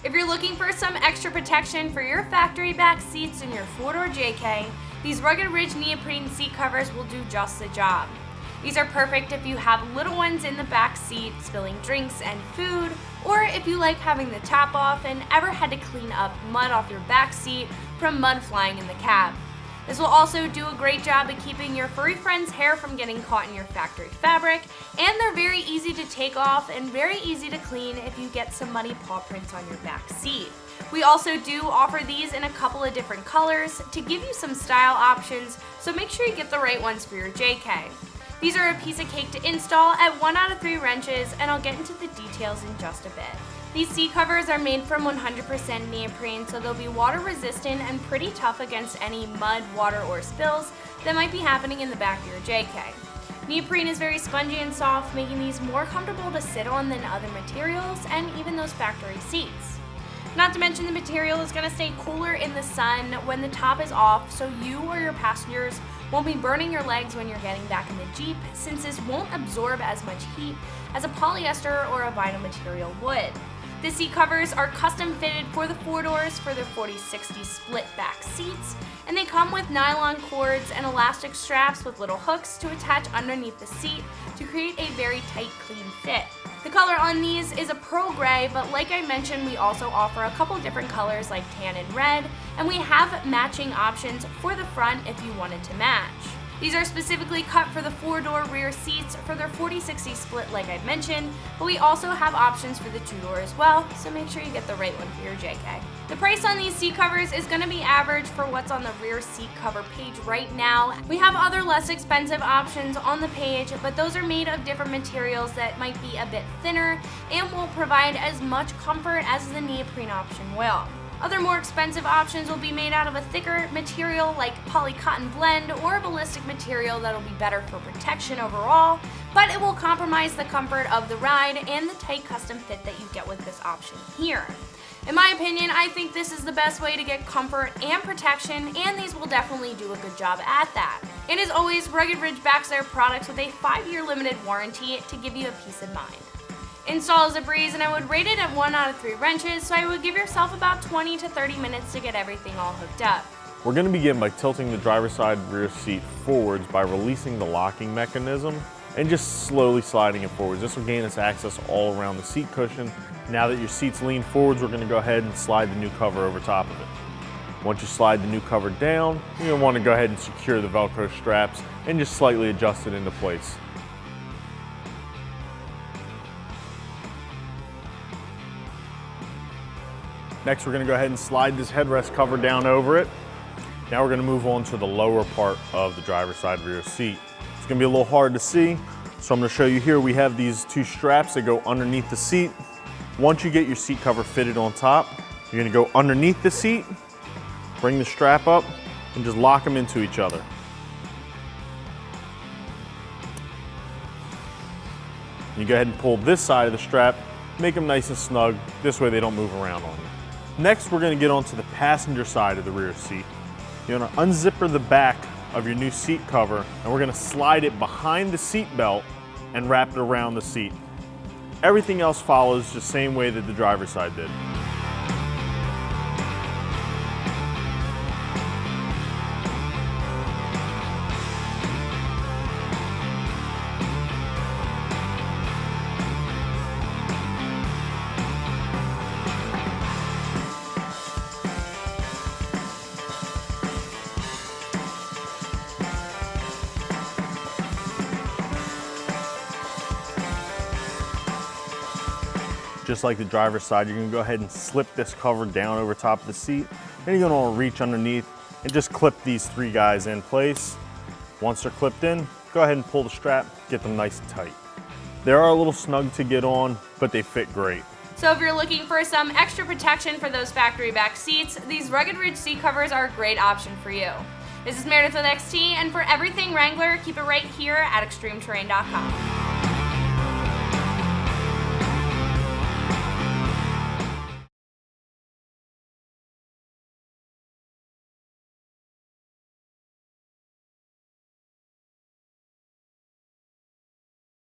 If you're looking for some extra protection for your factory back seats in your four-door JK, these Rugged Ridge neoprene seat covers will do just the job. These are perfect if you have little ones in the back seat spilling drinks and food, or if you like having the top off and ever had to clean up mud off your back seat from mud flying in the cab. This will also do a great job at keeping your furry friend's hair from getting caught in your factory fabric, and they're very easy to take off and very easy to clean if you get some muddy paw prints on your back seat. We also do offer these in a couple of different colors to give you some style options, so make sure you get the right ones for your JK. These are a piece of cake to install at 1 out of 3 wrenches, and I'll get into the details in just a bit. These seat covers are made from 100% neoprene, so they'll be water resistant and pretty tough against any mud, water, or spills that might be happening in the back of your JK. Neoprene is very spongy and soft, making these more comfortable to sit on than other materials and even those factory seats. Not to mention the material is going to stay cooler in the sun when the top is off, so you or your passengers won't be burning your legs when you're getting back in the Jeep, since this won't absorb as much heat as a polyester or a vinyl material would. The seat covers are custom fitted for the 4 doors for their 40/60 split back seats, and they come with nylon cords and elastic straps with little hooks to attach underneath the seat to create a very tight, clean fit. The color on these is a pearl gray, but like I mentioned, we also offer a couple different colors like tan and red, and we have matching options for the front if you wanted to match. These are specifically cut for the 4-door rear seats for their 40/60 split like I mentioned, but we also have options for the 2-door as well, so make sure you get the right one for your JK. The price on these seat covers is going to be average for what's on the rear seat cover page right now. We have other less expensive options on the page, but those are made of different materials that might be a bit thinner and won't provide as much comfort as the neoprene option will. Other more expensive options will be made out of a thicker material like poly-cotton blend or a ballistic material that'll be better for protection overall, but it will compromise the comfort of the ride and the tight custom fit that you get with this option here. In my opinion, I think this is the best way to get comfort and protection, and these will definitely do a good job at that. And as always, Rugged Ridge backs their products with a 5-year limited warranty to give you a peace of mind. Install is a breeze, and I would rate it at 1 out of 3 wrenches, so I would give yourself about 20 to 30 minutes to get everything all hooked up. We're going to begin by tilting the driver's side rear seat forwards by releasing the locking mechanism and just slowly sliding it forwards. This will gain us access all around the seat cushion. Now that your seats lean forwards, we're going to go ahead and slide the new cover over top of it. Once you slide the new cover down, you're going to want to go ahead and secure the Velcro straps and just slightly adjust it into place. Next, we're going to go ahead and slide this headrest cover down over it. Now we're going to move on to the lower part of the driver's side rear seat. It's going to be a little hard to see, so I'm going to show you here. We have these 2 straps that go underneath the seat. Once you get your seat cover fitted on top, you're going to go underneath the seat, bring the strap up, and just lock them into each other. You go ahead and pull this side of the strap, make them nice and snug. This way they don't move around on you. Next, we're going to get onto the passenger side of the rear seat. You're going to unzipper the back of your new seat cover, and we're going to slide it behind the seat belt and wrap it around the seat. Everything else follows the same way that the driver's side did. Just like the driver's side, you're going to go ahead and slip this cover down over top of the seat. Then you're going to want to reach underneath and just clip these 3 guys in place. Once they're clipped in, go ahead and pull the strap, get them nice and tight. They are a little snug to get on, but they fit great. So if you're looking for some extra protection for those factory back seats, these Rugged Ridge seat covers are a great option for you. This is Meredith with XT, and for everything Wrangler, keep it right here at ExtremeTerrain.com.